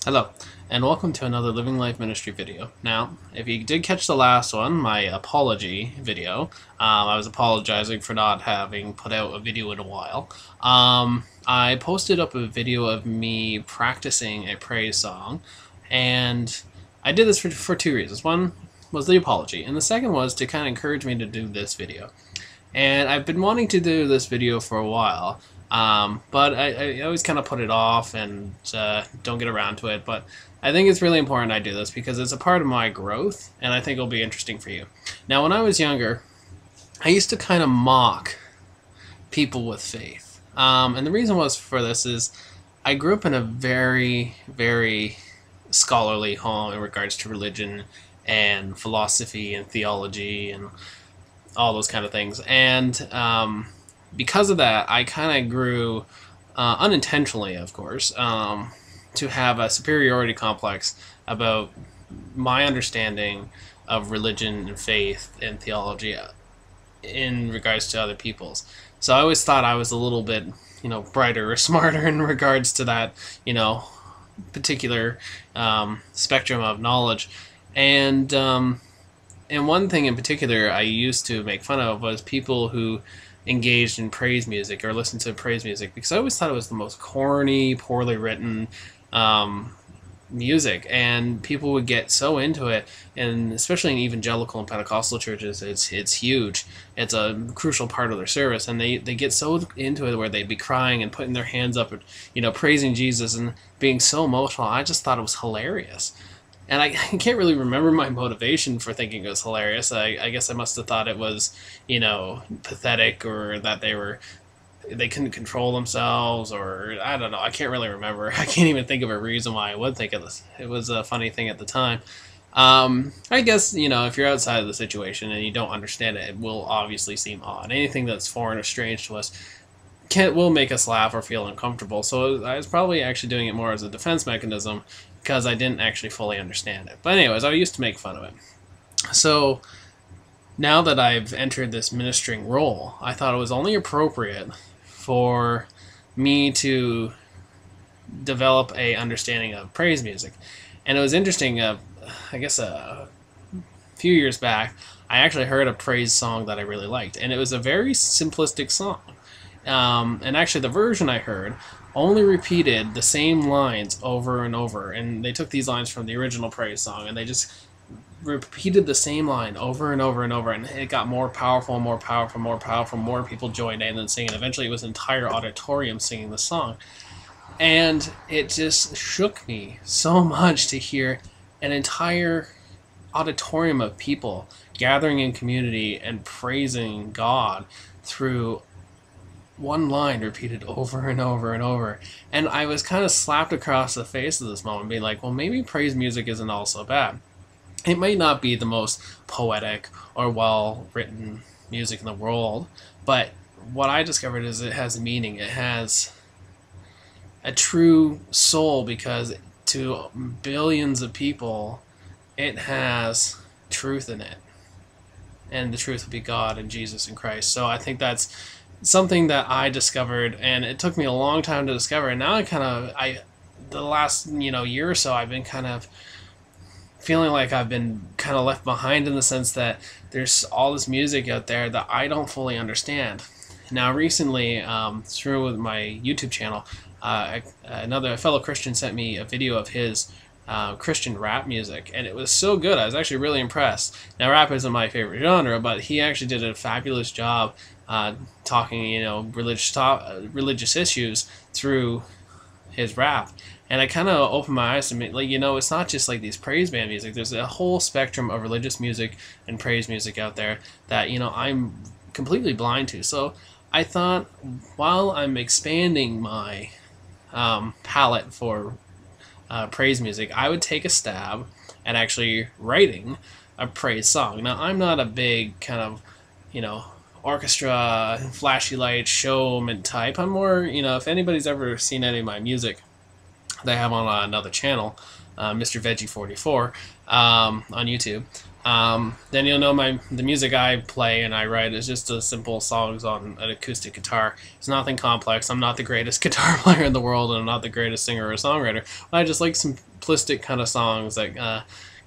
Hello, and welcome to another Living Life Ministry video. Now, if you did catch the last one, my apology video, I was apologizing for not having put out a video in a while. I posted up a video of me practicing a praise song, and I did this for two reasons. One was the apology, and the second was to kind of encourage me to do this video. And I've been wanting to do this video for a while, but I always kind of put it off and don't get around to it. But I think it's really important I do this because it's a part of my growth, and I think it'll be interesting for you. Now, when I was younger, I used to kind of mock people with faith. And the reason was for this is I grew up in a very, very scholarly home in regards to religion and philosophy and theology and all those kind of things. And because of that, I kind of grew, unintentionally, of course, to have a superiority complex about my understanding of religion and faith and theology in regards to other people's. So I always thought I was a little bit, brighter or smarter in regards to that, particular spectrum of knowledge. And one thing in particular I used to make fun of was people who engaged in praise music or listened to praise music, because I always thought it was the most corny, poorly written music, and people would get so into it, and especially in evangelical and Pentecostal churches, it's huge. It's a crucial part of their service, and they get so into it where they'd be crying and putting their hands up, and praising Jesus and being so emotional. I just thought it was hilarious. And I can't really remember my motivation for thinking it was hilarious. I guess I must have thought it was, pathetic, or that they couldn't control themselves, or I don't know. I can't really remember. I can't even think of a reason why I would think it was a funny thing at the time. I guess, if you're outside of the situation and you don't understand it, it will obviously seem odd. Anything that's foreign or strange to us will make us laugh or feel uncomfortable. So I was probably actually doing it more as a defense mechanism because I didn't actually fully understand it. But anyways, I used to make fun of it. So now that I've entered this ministering role, I thought it was only appropriate for me to develop a understanding of praise music. And it was interesting, I guess a few years back, I actually heard a praise song that I really liked, and it was a very simplistic song. And actually the version I heard only repeated the same lines over and over, and they took these lines from the original praise song and they just repeated the same line over and over and over, and it got more powerful, more powerful, more powerful. More people joined in and singing. Eventually it was an entire auditorium singing the song, and it just shook me so much to hear an entire auditorium of people gathering in community and praising God through one line repeated over and over and over. And I was kind of slapped across the face at this moment, being like, well, maybe praise music isn't all so bad. It may not be the most poetic or well-written music in the world, but what I discovered is it has meaning. It has a true soul, because to billions of people, it has truth in it. And the truth would be God and Jesus and Christ. So I think that's something that I discovered, and it took me a long time to discover. And now the last year or so, I've been kind of feeling like I've been kind of left behind, in the sense that there's all this music out there that I don't fully understand. Now recently, through my YouTube channel, a fellow Christian sent me a video of his Christian rap music, and it was so good. I was actually really impressed. Now, rap isn't my favorite genre, but he actually did a fabulous job talking, religious issues through his rap. And I kind of opened my eyes to me, it's not just like these praise band music. There's a whole spectrum of religious music and praise music out there that, I'm completely blind to. So I thought, while I'm expanding my palette for praise music, I would take a stab at actually writing a praise song. Now, I'm not a big kind of, orchestra, flashy lights, showman type. I'm more, if anybody's ever seen any of my music that I have on another channel, Mr. Veggie 44, on YouTube, Then you'll know the music I play and I write is just a simple songs on an acoustic guitar. It's nothing complex. I'm not the greatest guitar player in the world, and I'm not the greatest singer or songwriter. But I just like simplistic kind of songs that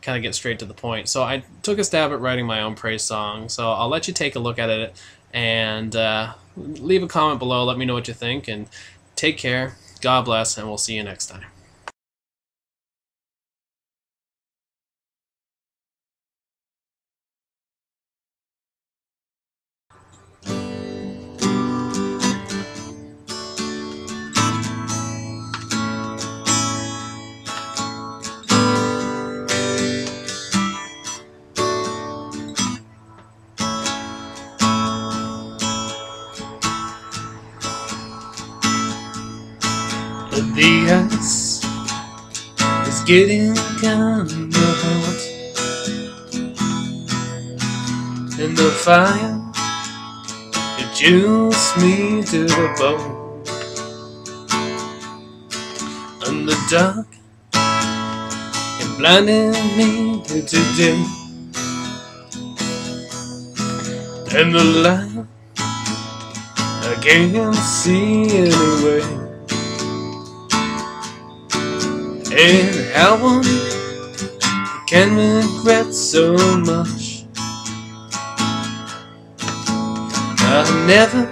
kind of get straight to the point. So I took a stab at writing my own praise song. So I'll let you take a look at it and leave a comment below. Let me know what you think, and take care. God bless, and we'll see you next time. The ice is getting kind of hot, and the fire, it chills me to the bone, and the dark, it blinded me today, and the light, I can't see anyway. And how one can regret so much. I never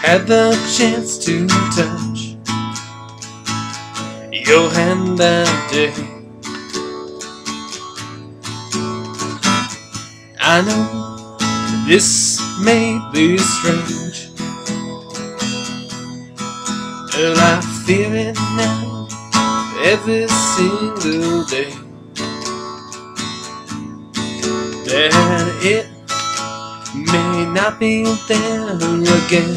had the chance to touch your hand that day. I know this may be strange, but I feel it now every single day, that it may not be there again,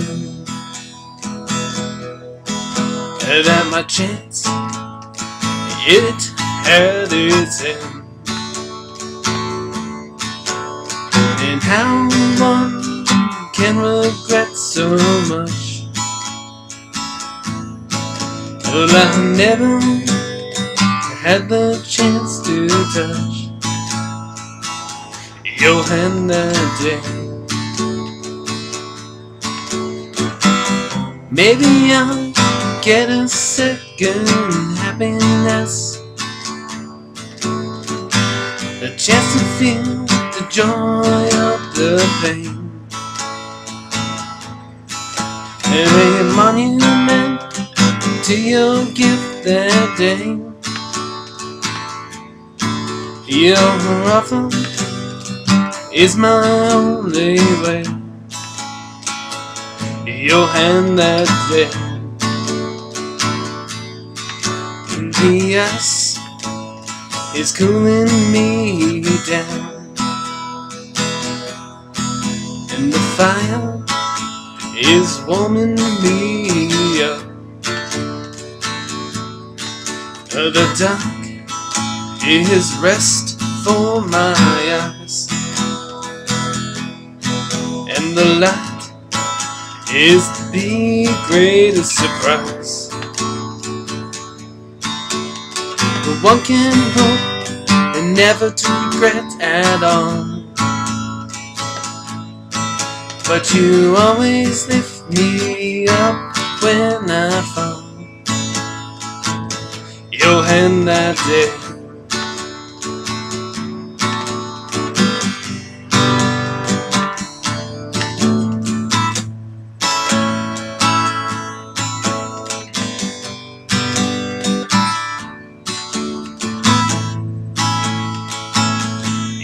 that my chance, it had its end. And how one can regret so much. Well, I never had the chance to touch your hand that day. Maybe I'll get a second happiness, a chance to feel the joy of the pain, and a monument to your gift that day. Your offer is my only way. Your hand that day, and the ice is cooling me down, and the fire is warming me up. The dark is rest for my eyes, and the light is the greatest surprise. But one can hope and never to regret at all, but you always lift me up when I fall. Your hand that day,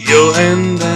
your hand that